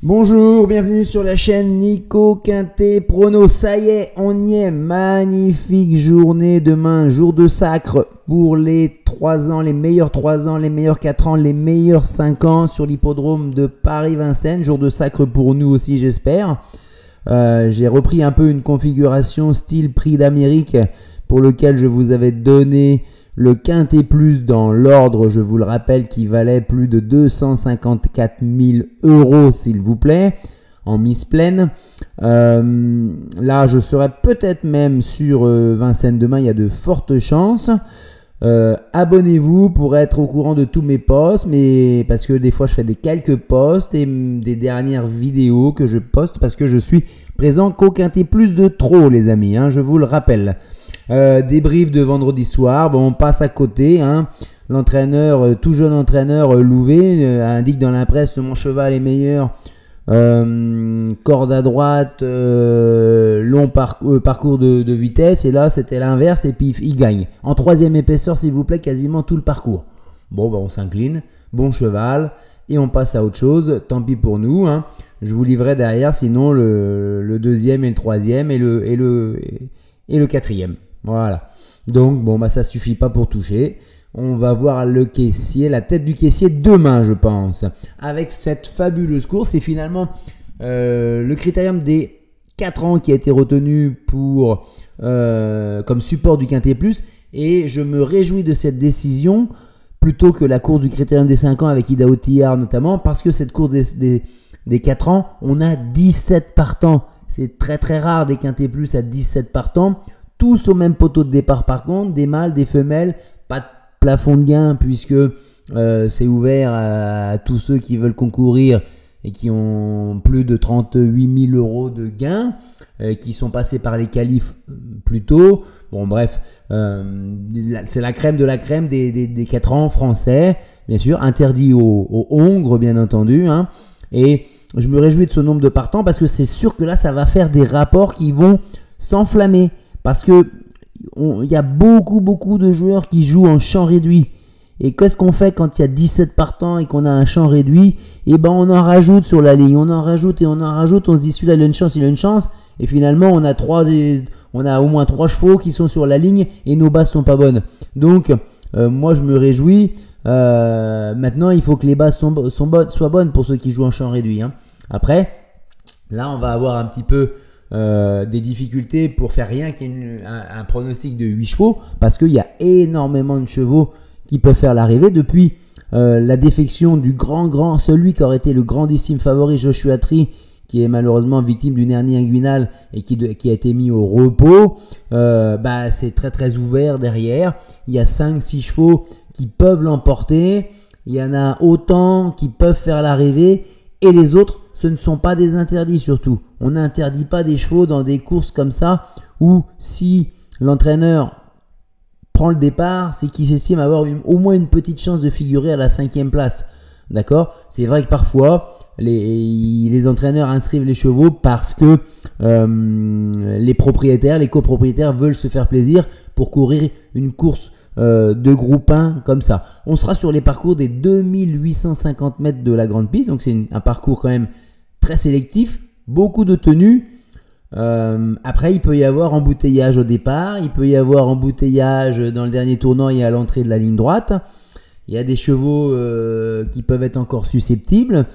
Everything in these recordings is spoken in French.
Bonjour, bienvenue sur la chaîne Nico Quintet Prono. Ça y est, on y est. Magnifique journée demain, jour de sacre pour les 3 ans, les meilleurs 3 ans, les meilleurs 4 ans, les meilleurs 5 ans sur l'hippodrome de Paris-Vincennes. Jour de sacre pour nous aussi, j'espère. J'ai repris un peu une configuration style Prix d'Amérique pour lequel je vous avais donné le Quintet Plus dans l'ordre, je vous le rappelle, qui valait plus de 254 000 € s'il vous plaît, en mise pleine. Là, je serai peut-être même sur Vincennes demain, il y a de fortes chances. Abonnez-vous pour être au courant de tous mes posts, mais parce que des fois je fais quelques posts et des dernières vidéos que je poste parce que je suis présent qu'au Quintet Plus de trop, les amis, hein, je vous le rappelle. Débrief de vendredi soir, bon, on passe à côté, hein. L'entraîneur, tout jeune entraîneur Louvet indique dans la presse mon cheval est meilleur, corde à droite, long parcours de vitesse, et là c'était l'inverse et puis il gagne en troisième épaisseur s'il vous plaît, quasiment tout le parcours. Bon, on s'incline, bon cheval et on passe à autre chose, tant pis pour nous, hein. Je vous livrerai derrière sinon le deuxième et le troisième et le quatrième. Voilà, donc bon, ça suffit pas pour toucher. On va voir le caissier, la tête du caissier demain, je pense, avec cette fabuleuse course. Et finalement, le critérium des 4 ans qui a été retenu pour comme support du Quintet Plus. Et je me réjouis de cette décision plutôt que la course du critérium des 5 ans avec Ida Otillard notamment, parce que cette course des 4 ans, on a 17 partants. C'est très très rare des Quintet Plus à 17 partants. Tous au même poteau de départ par contre, des mâles, des femelles, pas de plafond de gain puisque c'est ouvert à tous ceux qui veulent concourir et qui ont plus de 38 000 € de gains, qui sont passés par les qualifs plus tôt. Bon bref, c'est la crème de la crème des 4 ans français, bien sûr, interdit aux Hongres bien entendu, hein. Et je me réjouis de ce nombre de partants parce que c'est sûr que là ça va faire des rapports qui vont s'enflammer. Parce que il y a beaucoup de joueurs qui jouent en champ réduit. Et qu'est-ce qu'on fait quand il y a 17 partants et qu'on a un champ réduit? Et ben on en rajoute sur la ligne, on en rajoute et on en rajoute, on se dit celui-là il a une chance, il a une chance. Et finalement on a au moins 3 chevaux qui sont sur la ligne et nos bases sont pas bonnes. Donc moi je me réjouis. Maintenant il faut que les bases soient bonnes pour ceux qui jouent en champ réduit, hein. Après, là on va avoir un petit peu des difficultés pour faire rien qu'un pronostic de 8 chevaux parce qu'il y a énormément de chevaux qui peuvent faire l'arrivée depuis la défection du celui qui aurait été le grandissime favori Joshua Tree, qui est malheureusement victime d'une hernie inguinale et qui a été mis au repos. C'est très ouvert derrière. Il y a 5-6 chevaux qui peuvent l'emporter, il y en a autant qui peuvent faire l'arrivée et les autres ce ne sont pas des interdits surtout. On n'interdit pas des chevaux dans des courses comme ça où si l'entraîneur prend le départ, c'est qu'il s'estime avoir au moins une petite chance de figurer à la 5e place. D'accord? C'est vrai que parfois, les entraîneurs inscrivent les chevaux parce que les copropriétaires veulent se faire plaisir pour courir une course de groupe 1 comme ça. On sera sur les parcours des 2850 mètres de la grande piste, donc c'est un parcours quand même très sélectif, beaucoup de tenues. Après il peut y avoir embouteillage au départ, il peut y avoir embouteillage dans le dernier tournant et à l'entrée de la ligne droite. Il y a des chevaux qui peuvent être encore susceptibles.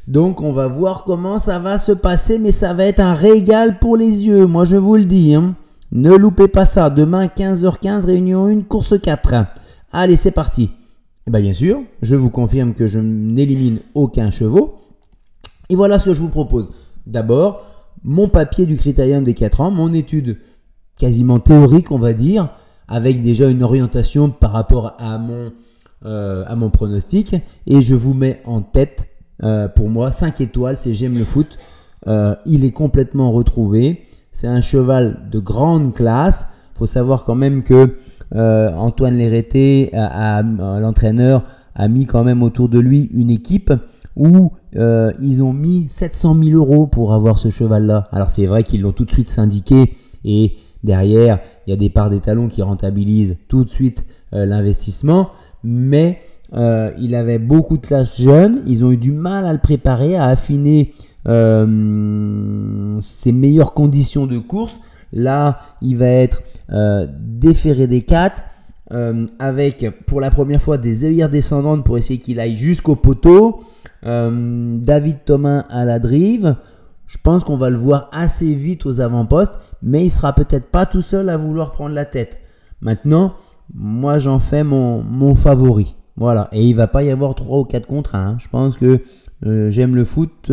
Donc on va voir comment ça va se passer, mais ça va être un régal pour les yeux, moi je vous le dis, hein. Ne loupez pas ça, demain 15h15, réunion 1, course 4. Allez, c'est parti. Et bien sûr, je vous confirme que je n'élimine aucun cheval. Et voilà ce que je vous propose. D'abord, mon papier du critérium des 4 ans, mon étude quasiment théorique, on va dire, avec déjà une orientation par rapport à mon pronostic. Et je vous mets en tête, pour moi, 5 étoiles, c'est J'aime le foot. Il est complètement retrouvé. C'est un cheval de grande classe. Il faut savoir quand même que Antoine Lérété, l'entraîneur, a mis quand même autour de lui une équipe où ils ont mis 700 000 € pour avoir ce cheval-là. Alors c'est vrai qu'ils l'ont tout de suite syndiqué et derrière, il y a des parts d'étalons qui rentabilisent tout de suite l'investissement. Mais il avait beaucoup de classes jeunes. Ils ont eu du mal à le préparer, à affiner ses meilleures conditions de course. Là, il va être déféré des 4 avec pour la première fois des œillères descendantes pour essayer qu'il aille jusqu'au poteau. David Thomas à la drive. Je pense qu'on va le voir assez vite aux avant-postes, mais il sera peut-être pas tout seul à vouloir prendre la tête. Maintenant, moi j'en fais mon favori. Voilà, et il va pas y avoir 3 ou 4 contre 1. Je pense que j'aime le foot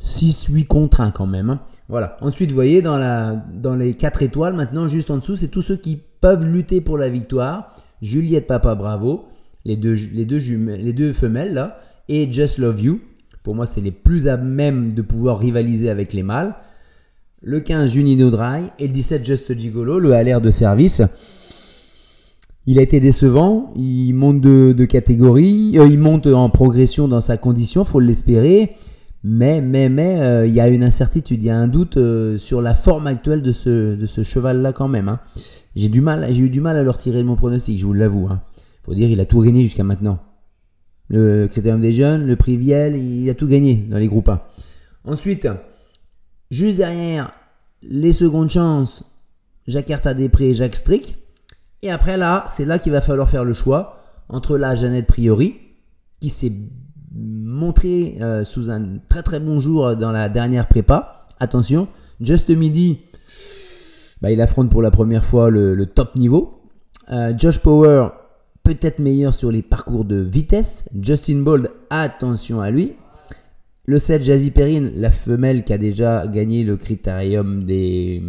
6-8 contre 1 quand même. Hein. Voilà. Ensuite, vous voyez, dans les 4 étoiles, maintenant, juste en dessous, c'est tous ceux qui peuvent lutter pour la victoire. Juliette Papa Bravo, les deux femelles là, et Just Love You. Pour moi, c'est les plus à même de pouvoir rivaliser avec les mâles. Le 15, Junino Dry, et le 17, Just Gigolo, le LR de service. Il a été décevant, il monte de catégorie, il monte en progression dans sa condition, faut l'espérer. Mais, il y a une incertitude, il y a un doute sur la forme actuelle de ce cheval-là quand même. Hein. J'ai eu du mal à le retirer de mon pronostic, je vous l'avoue. Hein. Faut dire, il a tout gagné jusqu'à maintenant. Le Critérium des Jeunes, le Prix Viel, il a tout gagné dans les groupes 1. Ensuite, juste derrière, les secondes chances, Jakarta Després et Jacques Strick. Et après là, c'est là qu'il va falloir faire le choix entre la Jeannette Priori, qui s'est montrée sous un très très bon jour dans la dernière prépa. Attention, Just Midi, il affronte pour la première fois le top niveau. Josh Power, peut-être meilleur sur les parcours de vitesse. Justin Bold, attention à lui. Le 7, Jazzy Perrine, la femelle qui a déjà gagné le critérium des...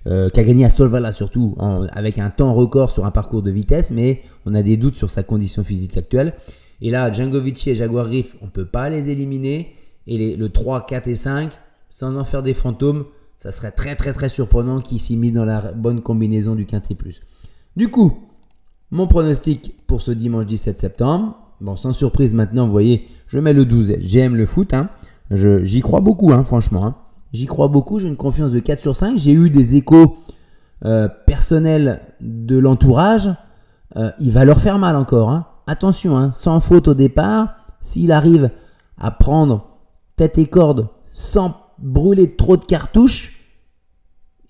qui a gagné à Solvala surtout, avec un temps record sur un parcours de vitesse, mais on a des doutes sur sa condition physique actuelle. Et là, Djangovici et Jaguar Riff, on ne peut pas les éliminer. Et le 3, 4 et 5, sans en faire des fantômes, ça serait très très très surprenant qu'ils s'y misent dans la bonne combinaison du Quintet Plus. Du coup, mon pronostic pour ce dimanche 17 septembre, bon, sans surprise maintenant, vous voyez, je mets le 12. J'aime le foot, hein. J'y crois beaucoup, hein, franchement. Hein. J'y crois beaucoup, j'ai une confiance de 4 sur 5. J'ai eu des échos personnels de l'entourage. Il va leur faire mal encore. Hein. Attention, hein, sans faute au départ. S'il arrive à prendre tête et corde sans brûler trop de cartouches,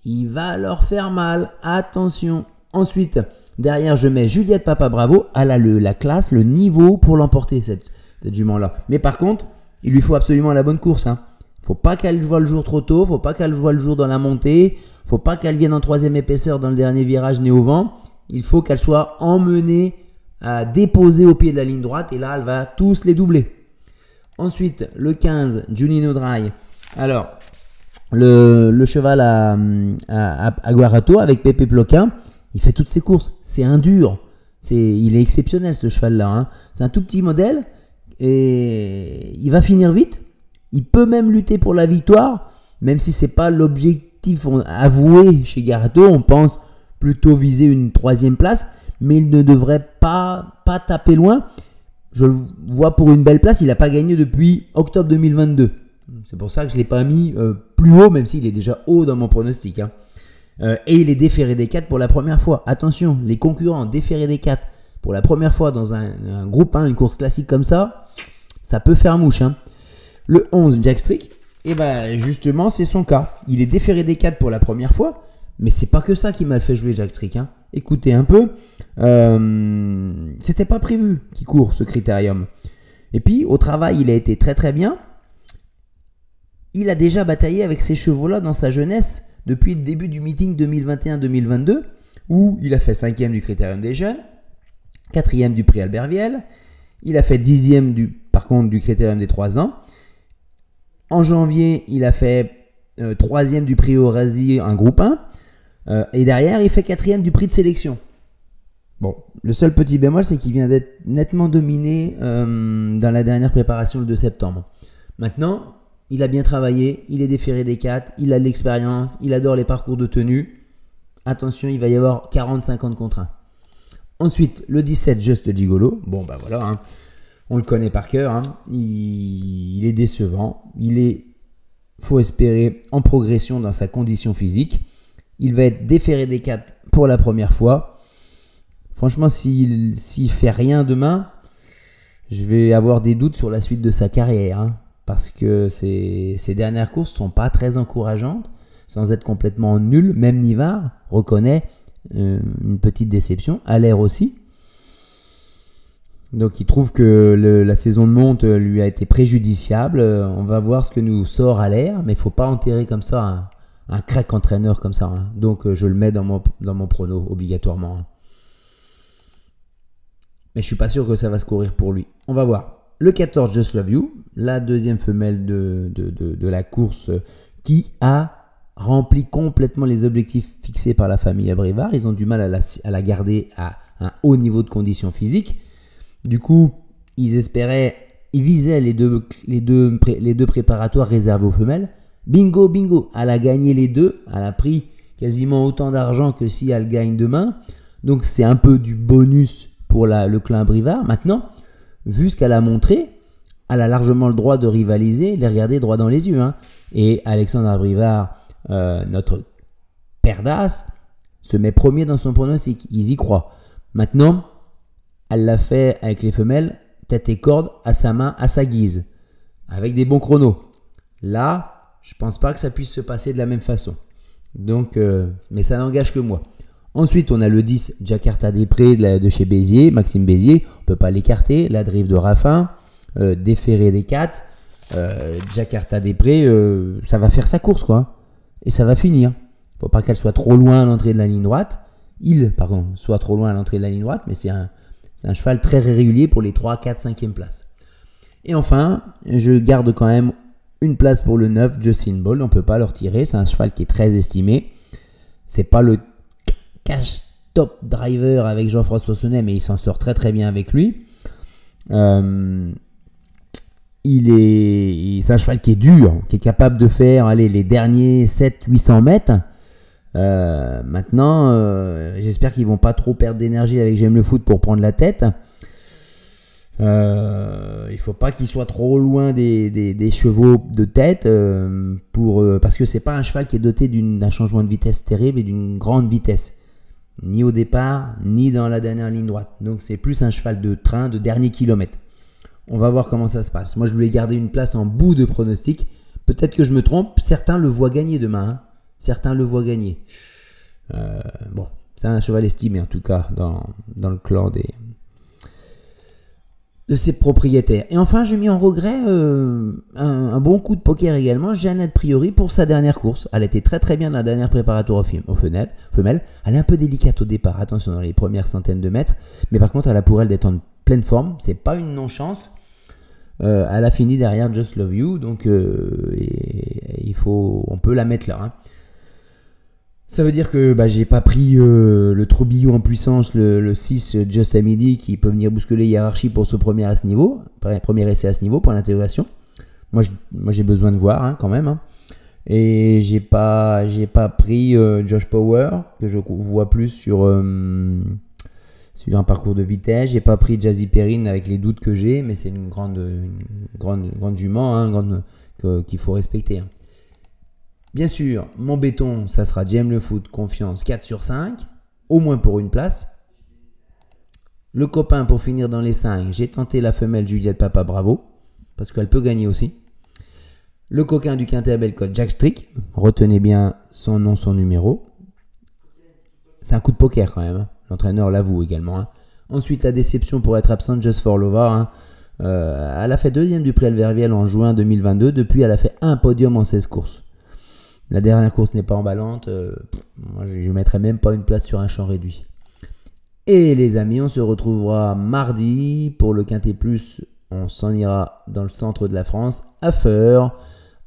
il va leur faire mal. Attention. Ensuite, derrière, je mets Juliette Papa Bravo. Elle a la classe, le niveau pour l'emporter, cette jument-là. Mais par contre, il lui faut absolument la bonne course. Hein. Faut pas qu'elle voie le jour trop tôt. Faut pas qu'elle voie le jour dans la montée. Faut pas qu'elle vienne en 3e épaisseur dans le dernier virage né au vent. Il faut qu'elle soit emmenée à déposer au pied de la ligne droite. Et là, elle va tous les doubler. Ensuite, le 15, Junino Dry. Alors, le cheval à Guarato avec Pepe Ploquin. Il fait toutes ses courses. C'est un dur. Il est exceptionnel ce cheval-là. Hein. C'est un tout petit modèle. Et il va finir vite. Il peut même lutter pour la victoire. Même si ce n'est pas l'objectif avoué chez Garato. On pense plutôt viser une 3e place. Mais il ne devrait pas taper loin. Je le vois pour une belle place. Il n'a pas gagné depuis octobre 2022. C'est pour ça que je ne l'ai pas mis plus haut. Même s'il est déjà haut dans mon pronostic. Hein. Et il est déféré des 4 pour la première fois. Attention, les concurrents déférés des 4 pour la première fois dans un groupe 1, une course classique comme ça, ça peut faire mouche. Hein. Le 11, Jack Strick, et justement, c'est son cas. Il est déféré des 4 pour la première fois, mais c'est pas que ça qui m'a fait jouer Jack Strick. Hein. Écoutez un peu, c'était pas prévu qu'il court ce critérium. Et puis, au travail, il a été très très bien. Il a déjà bataillé avec ces chevaux-là dans sa jeunesse, depuis le début du meeting 2021-2022, où il a fait 5e du Critérium des Jeunes, 4e du Prix Albert Viel, il a fait 10e par contre du Critérium des 3 ans. En janvier, il a fait 3e du Prix Eurasie, un groupe 1, et derrière, il fait 4e du Prix de sélection. Bon, le seul petit bémol, c'est qu'il vient d'être nettement dominé dans la dernière préparation le 2 septembre. Maintenant, il a bien travaillé, il est déféré des 4, il a de l'expérience, il adore les parcours de tenue. Attention, il va y avoir 40-50 contre 1. Ensuite, le 17, Just Gigolo. Bon, voilà, hein. On le connaît par cœur. Hein. Il est décevant. Faut espérer, en progression dans sa condition physique. Il va être déféré des 4 pour la première fois. Franchement, s'il fait rien demain, je vais avoir des doutes sur la suite de sa carrière. Hein, parce que ses dernières courses sont pas très encourageantes, sans être complètement nulles. Même Nivard reconnaît une petite déception. Allaire aussi. Donc il trouve que la saison de monte lui a été préjudiciable. On va voir ce que nous sort Allaire, mais il ne faut pas enterrer comme ça un crack entraîneur comme ça. Hein. Donc je le mets dans mon prono obligatoirement. Hein. Mais je suis pas sûr que ça va se courir pour lui. On va voir. Le 14, Just Love You, la deuxième femelle de la course qui a rempli complètement les objectifs fixés par la famille Abrivard. Ils ont du mal à la garder à un haut niveau de condition physique. Du coup, ils visaient les deux préparatoires réservés aux femelles. Bingo, bingo, elle a gagné les deux. Elle a pris quasiment autant d'argent que si elle gagne demain. Donc, c'est un peu du bonus pour le clan Abrivard. Maintenant, vu ce qu'elle a montré, elle a largement le droit de rivaliser, les regarder droit dans les yeux. Hein. Et Alexandre Abrivard, notre père d'as, se met premier dans son pronostic. Ils y croient. Maintenant, elle l'a fait avec les femelles, tête et corde, à sa main, à sa guise, avec des bons chronos. Là, je pense pas que ça puisse se passer de la même façon. Donc, mais ça n'engage que moi. Ensuite, on a le 10, Jakarta des Prés de chez Béziers, Maxime Béziers. On ne peut pas l'écarter. La Drive de Raffin, Déféré des 4, Jakarta des Prés, ça va faire sa course, quoi. Et ça va finir. Il ne faut pas qu'elle soit trop loin à l'entrée de la ligne droite. Soit trop loin à l'entrée de la ligne droite, mais c'est un cheval très régulier pour les 3, 4, 5e places. Et enfin, je garde quand même une place pour le 9, Justin Ball. On ne peut pas le retirer. C'est un cheval qui est très estimé. C'est pas le cash top driver avec Jean-François Sonnet, mais il s'en sort très très bien avec lui. C'est un cheval qui est dur, qui est capable de faire les derniers 700-800 mètres. Maintenant, j'espère qu'ils vont pas trop perdre d'énergie avec J'aime le foot pour prendre la tête. Il faut pas qu'il soit trop loin des chevaux de tête parce que c'est pas un cheval qui est doté d'un changement de vitesse terrible et d'une grande vitesse, ni au départ ni dans la dernière ligne droite. Donc c'est plus un cheval de train de dernier kilomètre. On va voir comment ça se passe. Moi je voulais garder une place en bout de pronostic. Peut-être que je me trompe. Certains le voient gagner demain. Hein. Certains le voient gagner. Bon, c'est un cheval estimé en tout cas dans le clan de ses propriétaires. Et enfin, j'ai mis en regret un bon coup de poker également, Jeannette Priori pour sa dernière course. Elle était très très bien dans la dernière préparatoire aux femelles. Elle est un peu délicate au départ, attention dans les premières centaines de mètres, mais par contre elle a pour elle d'être en pleine forme, c'est pas une non-chance. Elle a fini derrière Just Love You, donc on peut la mettre là. Hein. Ça veut dire que j'ai pas pris le Trobillon en puissance, le 6 Just à midi qui peut venir bousculer hiérarchie pour ce premier essai à ce niveau pour l'intégration. Moi j'ai besoin de voir hein, quand même. Hein. Et j'ai pas pris Josh Power que je vois plus sur un parcours de vitesse. J'ai pas pris Jazzy Perrine avec les doutes que j'ai, mais c'est une grande jument, hein, qu'il faut respecter. Hein. Bien sûr, mon béton, ça sera J'aime le foot, confiance 4 sur 5, au moins pour une place. Le copain pour finir dans les 5, j'ai tenté la femelle Juliette Papa Bravo, parce qu'elle peut gagner aussi. Le coquin du Quintet à Bellecote, Jack Strick, retenez bien son nom, son numéro. C'est un coup de poker quand même, hein. L'entraîneur l'avoue également. Hein. Ensuite, la déception pour être absente, Just for Lover. Hein. Elle a fait 2e du Prix Verviel en juin 2022, depuis elle a fait un podium en 16 courses. La dernière course n'est pas emballante. Moi, je ne mettrai même pas une place sur un champ réduit. Et les amis, on se retrouvera mardi pour le Quintet Plus. On s'en ira dans le centre de la France, à Feur.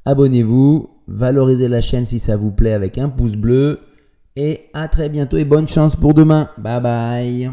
Abonnez-vous, valorisez la chaîne si ça vous plaît avec un pouce bleu. Et à très bientôt et bonne chance pour demain. Bye bye.